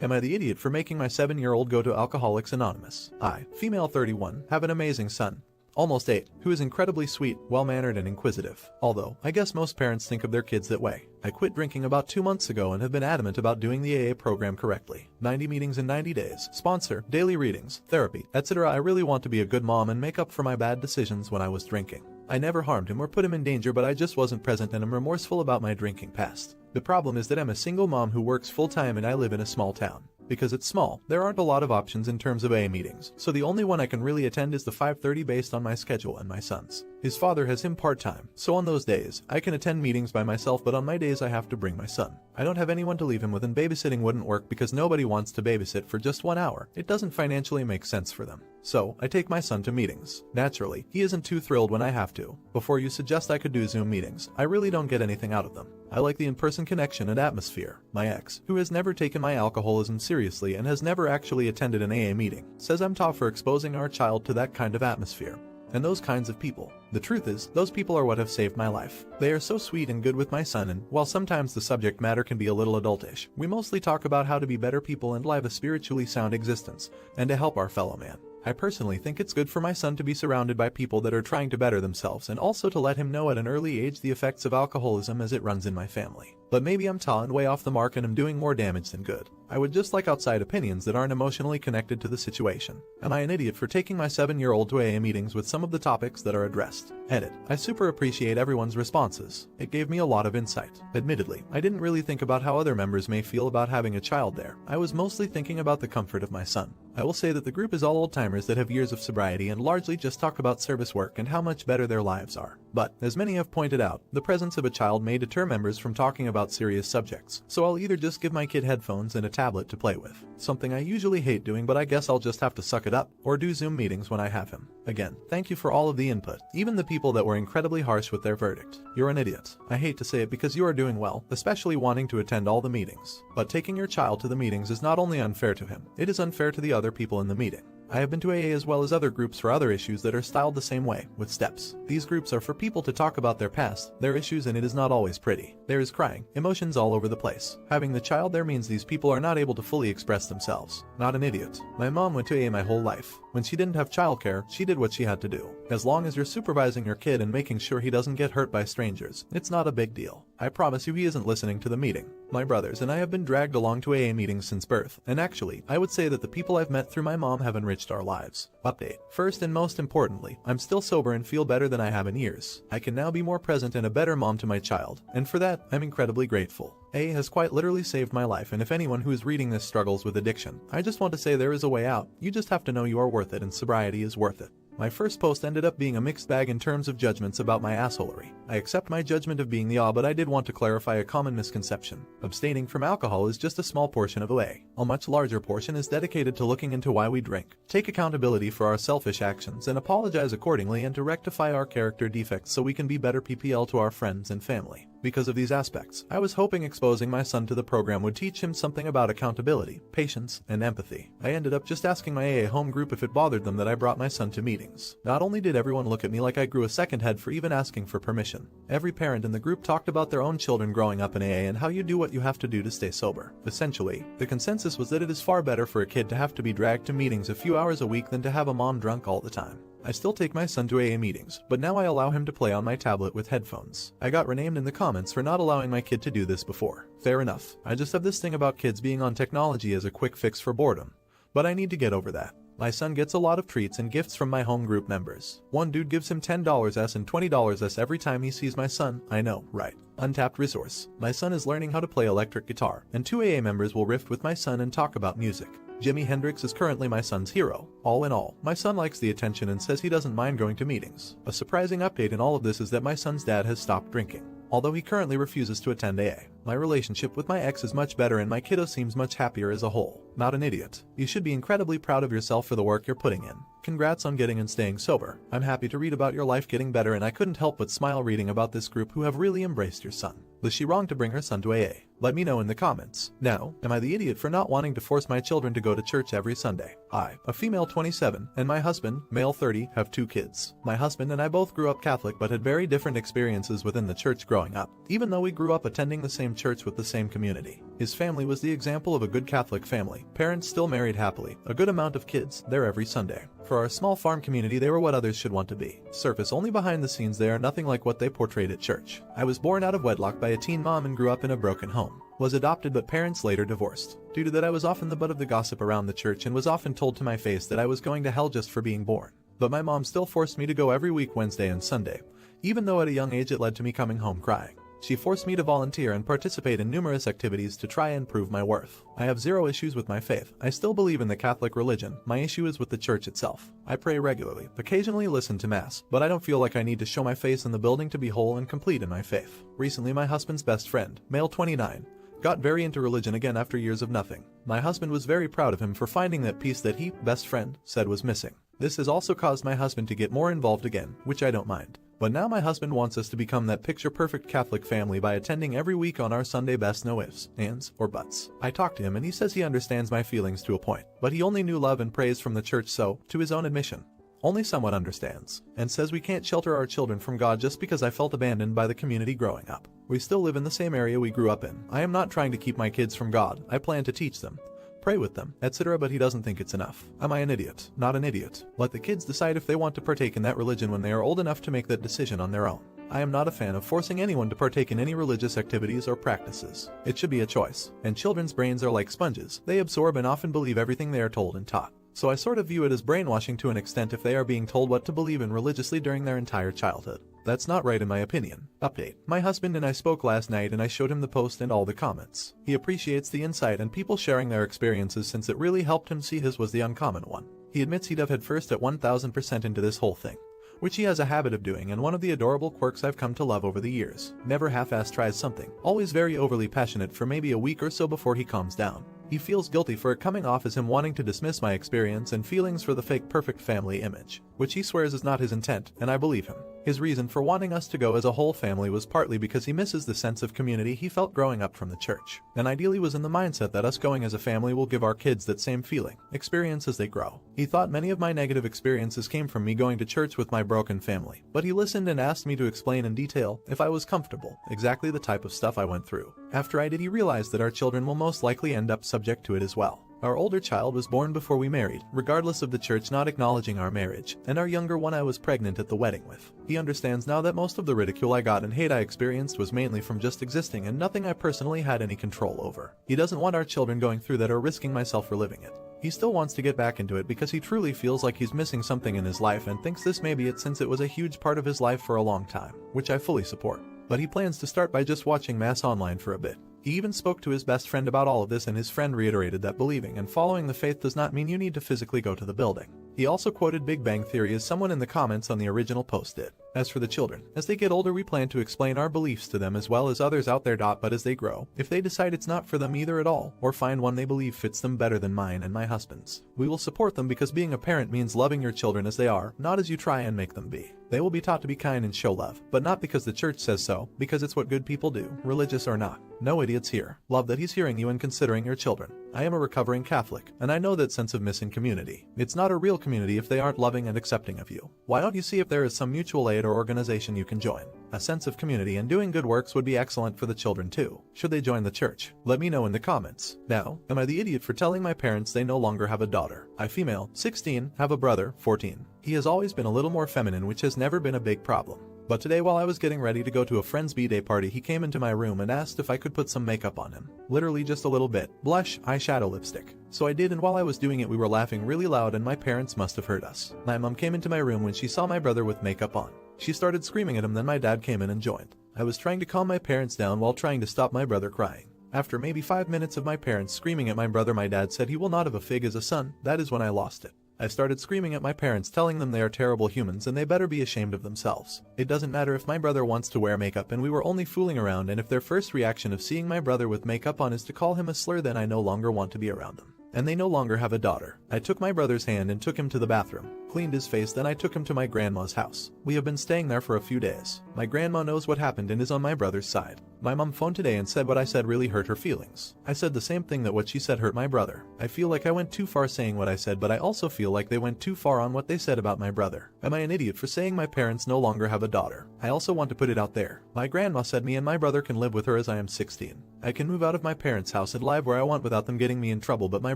Am I the idiot for making my 7-year-old go to Alcoholics Anonymous? I, female 31, have an amazing son, almost 8, who is incredibly sweet, well-mannered and inquisitive. Although, I guess most parents think of their kids that way. I quit drinking about 2 months ago and have been adamant about doing the AA program correctly. 90 meetings in 90 days, sponsor, daily readings, therapy, etc. I really want to be a good mom and make up for my bad decisions when I was drinking. I never harmed him or put him in danger, but I just wasn't present and am remorseful about my drinking past. The problem is that I'm a single mom who works full-time and I live in a small town. Because it's small, there aren't a lot of options in terms of AA meetings, so the only one I can really attend is the 5:30 based on my schedule and my son's. His father has him part-time, so on those days, I can attend meetings by myself, but on my days I have to bring my son. I don't have anyone to leave him with, and babysitting wouldn't work because nobody wants to babysit for just 1 hour. It doesn't financially make sense for them. So, I take my son to meetings. Naturally, he isn't too thrilled when I have to. Before you suggest I could do Zoom meetings, I really don't get anything out of them. I like the in-person connection and atmosphere. My ex, who has never taken my alcoholism seriously and has never actually attended an AA meeting, says I'm tough for exposing our child to that kind of atmosphere and those kinds of people. The truth is, those people are what have saved my life. They are so sweet and good with my son, and while sometimes the subject matter can be a little adultish, we mostly talk about how to be better people and live a spiritually sound existence, and to help our fellow man. I personally think it's good for my son to be surrounded by people that are trying to better themselves, and also to let him know at an early age the effects of alcoholism as it runs in my family. But maybe I'm tall and way off the mark and I'm doing more damage than good. I would just like outside opinions that aren't emotionally connected to the situation. Am I an idiot for taking my 7-year-old to AA meetings with some of the topics that are addressed? Edit. I super appreciate everyone's responses. It gave me a lot of insight. Admittedly, I didn't really think about how other members may feel about having a child there. I was mostly thinking about the comfort of my son. I will say that the group is all old-timers that have years of sobriety and largely just talk about service work and how much better their lives are. But, as many have pointed out, the presence of a child may deter members from talking about serious subjects, so I'll either just give my kid headphones and a tablet to play with, something I usually hate doing, but I guess I'll just have to suck it up, or do Zoom meetings when I have him. Again, thank you for all of the input, even the people that were incredibly harsh with their verdict. You're an idiot. I hate to say it because you are doing well, especially wanting to attend all the meetings. But taking your child to the meetings is not only unfair to him, it is unfair to the other people in the meeting. I have been to AA as well as other groups for other issues that are styled the same way, with steps. These groups are for people to talk about their past, their issues, and it is not always pretty. There is crying, emotions all over the place. Having the child there means these people are not able to fully express themselves. Not an idiot. My mom went to AA my whole life. When she didn't have childcare, she did what she had to do. As long as you're supervising your kid and making sure he doesn't get hurt by strangers, it's not a big deal. I promise you he isn't listening to the meeting. My brothers and I have been dragged along to AA meetings since birth, and actually, I would say that the people I've met through my mom have enriched our lives. Update. First and most importantly, I'm still sober and feel better than I have in years. I can now be more present and a better mom to my child, and for that, I'm incredibly grateful. AA has quite literally saved my life, and if anyone who is reading this struggles with addiction, I just want to say there is a way out. You just have to know you are worth it, and sobriety is worth it. My first post ended up being a mixed bag in terms of judgments about my assholery. I accept my judgment of being the but I did want to clarify a common misconception. Abstaining from alcohol is just a small portion of AA. A much larger portion is dedicated to looking into why we drink, take accountability for our selfish actions, and apologize accordingly, and to rectify our character defects so we can be better PPL to our friends and family. Because of these aspects, I was hoping exposing my son to the program would teach him something about accountability, patience, and empathy. I ended up just asking my AA home group if it bothered them that I brought my son to meetings. Not only did everyone look at me like I grew a second head for even asking for permission, every parent in the group talked about their own children growing up in AA and how you do what you have to do to stay sober. Essentially, the consensus was that it is far better for a kid to have to be dragged to meetings a few hours a week than to have a mom drunk all the time. I still take my son to AA meetings, but now I allow him to play on my tablet with headphones. I got renamed in the comments for not allowing my kid to do this before. Fair enough. I just have this thing about kids being on technology as a quick fix for boredom. But I need to get over that. My son gets a lot of treats and gifts from my home group members. One dude gives him $10 and $20 every time he sees my son. I know, right? Untapped resource. My son is learning how to play electric guitar, and 2 AA members will riff with my son and talk about music. Jimi Hendrix is currently my son's hero. All in all, my son likes the attention and says he doesn't mind going to meetings. A surprising update in all of this is that my son's dad has stopped drinking, although he currently refuses to attend AA. My relationship with my ex is much better and my kiddo seems much happier as a whole. Not an idiot. You should be incredibly proud of yourself for the work you're putting in. Congrats on getting and staying sober. I'm happy to read about your life getting better, and I couldn't help but smile reading about this group who have really embraced your son. Was she wrong to bring her son to AA? Let me know in the comments. Now, am I the idiot for not wanting to force my children to go to church every Sunday? I, a female 27, and my husband, male 30, have 2 kids. My husband and I both grew up Catholic but had very different experiences within the church growing up, even though we grew up attending the same church with the same community. His family was the example of a good Catholic family, parents still married happily, a good amount of kids, there every Sunday. For our small farm community, they were what others should want to be. Surface only, behind the scenes they are nothing like what they portrayed at church. I was born out of wedlock by a teen mom and grew up in a broken home. Was adopted but parents later divorced. Due to that, I was often the butt of the gossip around the church and was often told to my face that I was going to hell just for being born. But my mom still forced me to go every week, Wednesday and Sunday, even though at a young age it led to me coming home crying. She forced me to volunteer and participate in numerous activities to try and prove my worth. I have zero issues with my faith. I still believe in the Catholic religion. My issue is with the church itself. I pray regularly, occasionally listen to Mass, but I don't feel like I need to show my face in the building to be whole and complete in my faith. Recently, my husband's best friend, male 29, got very into religion again after years of nothing. My husband was very proud of him for finding that piece that he, best friend, said was missing. This has also caused my husband to get more involved again, which I don't mind. But now my husband wants us to become that picture-perfect Catholic family by attending every week on our Sunday best, no ifs, ands, or buts. I talked to him and he says he understands my feelings to a point, but he only knew love and praise from the church, so, to his own admission, only somewhat understands, and says we can't shelter our children from God just because I felt abandoned by the community growing up. We still live in the same area we grew up in. I am not trying to keep my kids from God. I plan to teach them, pray with them, etc., but he doesn't think it's enough. Am I an idiot? Not an idiot. Let the kids decide if they want to partake in that religion when they are old enough to make that decision on their own. I am not a fan of forcing anyone to partake in any religious activities or practices. It should be a choice. And children's brains are like sponges. They absorb and often believe everything they are told and taught. So I sort of view it as brainwashing to an extent if they are being told what to believe in religiously during their entire childhood. That's not right in my opinion. Update. My husband and I spoke last night and I showed him the post and all the comments. He appreciates the insight and people sharing their experiences since it really helped him see his was the uncommon one. He admits he'd have head first at 1000% into this whole thing, which he has a habit of doing, and one of the adorable quirks I've come to love over the years. Never half-ass tries something, always very overly passionate for maybe a week or so before he calms down. He feels guilty for it coming off as him wanting to dismiss my experience and feelings for the fake perfect family image, which he swears is not his intent, and I believe him. His reason for wanting us to go as a whole family was partly because he misses the sense of community he felt growing up from the church, and ideally was in the mindset that us going as a family will give our kids that same feeling, experience as they grow. He thought many of my negative experiences came from me going to church with my broken family, but he listened and asked me to explain in detail, if I was comfortable, exactly the type of stuff I went through. After I did, he realized that our children will most likely end up subject to it as well. Our older child was born before we married, regardless of the church not acknowledging our marriage, and our younger one I was pregnant at the wedding with. He understands now that most of the ridicule I got and hate I experienced was mainly from just existing and nothing I personally had any control over. He doesn't want our children going through that or risking myself reliving it. He still wants to get back into it because he truly feels like he's missing something in his life and thinks this may be it since it was a huge part of his life for a long time, which I fully support. But he plans to start by just watching Mass online for a bit. He even spoke to his best friend about all of this, and his friend reiterated that believing and following the faith does not mean you need to physically go to the building. He also quoted Big Bang Theory as someone in the comments on the original post did. As for the children, as they get older we plan to explain our beliefs to them as well as others out there. But as they grow, if they decide it's not for them either at all, or find one they believe fits them better than mine and my husband's, we will support them because being a parent means loving your children as they are, not as you try and make them be. They will be taught to be kind and show love, but not because the church says so, because it's what good people do, religious or not. No idiots here. Love that he's hearing you and considering your children. I am a recovering Catholic, and I know that sense of missing community. It's not a real community if they aren't loving and accepting of you. Why don't you see if there is some mutual aid or organization you can join? A sense of community and doing good works would be excellent for the children too. Should they join the church? Let me know in the comments. Now, am I the idiot for telling my parents they no longer have a daughter? I, female, 16, have a brother, 14. He has always been a little more feminine, which has never been a big problem. But today, while I was getting ready to go to a friend's b-day party, he came into my room and asked if I could put some makeup on him. Literally just a little bit. Blush, eyeshadow, lipstick. So I did, and while I was doing it we were laughing really loud and my parents must have heard us. My mom came into my room when she saw my brother with makeup on. She started screaming at him, then my dad came in and joined. I was trying to calm my parents down while trying to stop my brother crying. After maybe 5 minutes of my parents screaming at my brother, my dad said he will not have a fig as a son. That is when I lost it. I started screaming at my parents, telling them they are terrible humans and they better be ashamed of themselves. It doesn't matter if my brother wants to wear makeup and we were only fooling around, and if their first reaction of seeing my brother with makeup on is to call him a slur, then I no longer want to be around them. And they no longer have a daughter. I took my brother's hand and took him to the bathroom, cleaned his face, then I took him to my grandma's house. We have been staying there for a few days. My grandma knows what happened and is on my brother's side. My mom phoned today and said what I said really hurt her feelings. I said the same thing, that what she said hurt my brother. I feel like I went too far saying what I said, but I also feel like they went too far on what they said about my brother. Am I an idiot for saying my parents no longer have a daughter? I also want to put it out there. My grandma said me and my brother can live with her as I am 16. I can move out of my parents' house and live where I want without them getting me in trouble, but my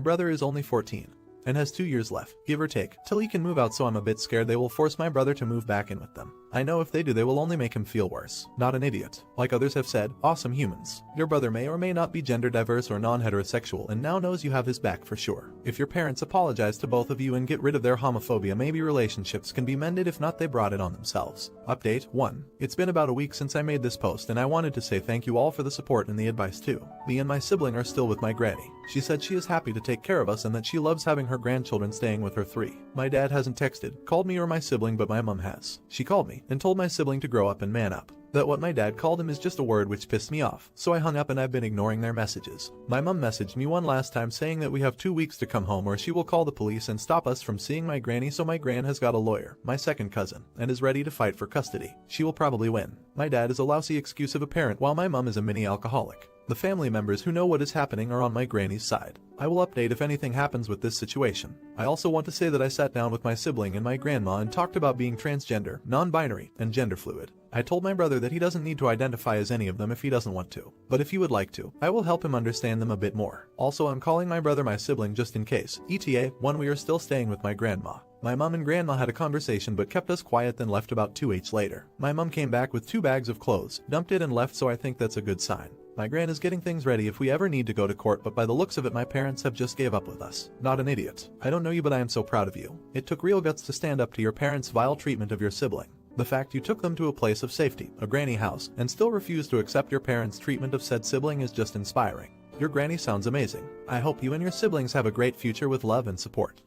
brother is only 14. And has 2 years left, give or take, till he can move out, so I'm a bit scared they will force my brother to move back in with them. I know if they do, they will only make him feel worse. Not an idiot. Like others have said, awesome humans. Your brother may or may not be gender diverse or non-heterosexual and now knows you have his back for sure. If your parents apologize to both of you and get rid of their homophobia, maybe relationships can be mended. If not, they brought it on themselves. Update 1. It's been about a week since I made this post, and I wanted to say thank you all for the support and the advice too. Me and my sibling are still with my granny. She said she is happy to take care of us and that she loves having her grandchildren staying with her 3. My dad hasn't texted, called me or my sibling, but my mom has. She called me and told my sibling to grow up and man up. That what my dad called him is just a word, which pissed me off, so I hung up and I've been ignoring their messages. My mom messaged me one last time saying that we have 2 weeks to come home or she will call the police and stop us from seeing my granny, so my gran has got a lawyer, my second cousin, and is ready to fight for custody. She will probably win. My dad is a lousy excuse of a parent while my mom is a mini alcoholic. The family members who know what is happening are on my granny's side. I will update if anything happens with this situation. I also want to say that I sat down with my sibling and my grandma and talked about being transgender, non-binary, and gender fluid. I told my brother that he doesn't need to identify as any of them if he doesn't want to. But if he would like to, I will help him understand them a bit more. Also, I'm calling my brother my sibling just in case. ETA, 1. We are still staying with my grandma. My mom and grandma had a conversation but kept us quiet, then left about 2 weeks later. My mom came back with 2 bags of clothes, dumped it and left, so I think that's a good sign. My gran is getting things ready if we ever need to go to court, but by the looks of it my parents have just gave up with us. Not an idiot. I don't know you, but I am so proud of you. It took real guts to stand up to your parents' vile treatment of your sibling. The fact you took them to a place of safety, a granny house, and still refused to accept your parents' treatment of said sibling is just inspiring. Your granny sounds amazing. I hope you and your siblings have a great future with love and support.